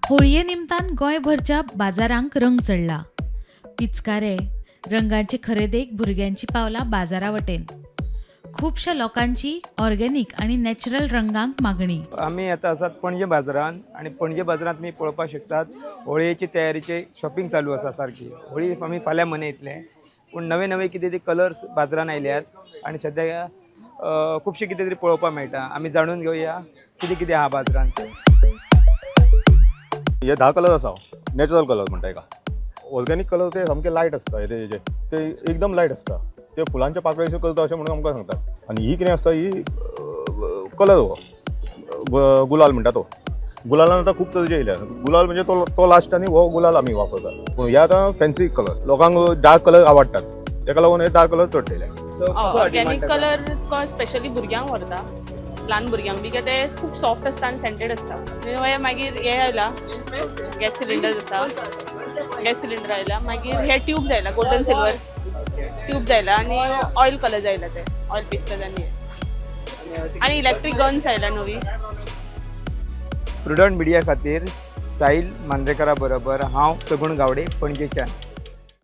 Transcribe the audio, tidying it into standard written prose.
होळये निमतान गोंयभरच्या बाजारांक रंग चढला. पिचकारे रंगांचे खरेदेक भुरग्यांची पावला बाजारा वटेन. खूबशा लोकांची ऑर्गेनिक आणि नॅचरल रंगांक मागणी. आम्ही आता आसात पणजे बाजारात आणि पणजे बाजारात मी पळोवपाक शकतात होळयेची तयारीचे शॉपिंग चालू आसा सारकी. होळी आमी फाल्यां मनयतले पूण नवे नवे कितें तरी कलर्स बाजारात आयल्यात आणि सध्या खुबशे कितें तरी पळोवपाक मेळटा. आमी जाणून घेवया कितें कितें आहा बाजारात. हे 10 कलर आसा नॅचरल कलर म्हणटा एका. ऑर्गेनिक कलर ते सामके लायट आसता. ते एकदम लायट आसता. ते फुलांच्या पाकळ्याचे करता अशें म्हणून आमकां सांगतात. आनी ही कितें आसता ही कलर हो गुलाल म्हणटा तो. गुलालान आतां खूब तरेचे येयल्या. गुलाल म्हणजे तो लास्ट आनी हो गुलाल आमी वापरतात. पूण हे आतां फॅन्सी कलर लोकांक डार्क कलर आवडटात तेका लागून हे डार्क कलर चड येयल्या. ऑर्गेनिक कलर तुका स्पेशली भुरग्यांक व्हरता. ल्हान भुरग्यांक बी ते खूब सॉफ्ट आसता आनी सेंटेड आसता. मागीर हे आयला गॅस सिलिंडर आसा. गॅस सिलिंडर आयला. मागीर हे ट्यूब्स आयला गोल्डन सिल्वर ट्यूब्स आयला आनी ऑयल कलर्स आयला ते ऑयल पेस्टल आनी इलेक्ट्रीक गन्स आयला नवी. प्रुडंट मिडिया खातीर साहिल मांद्रेकरा बरोबर हांव सगुण गावडे पणजेच्यान.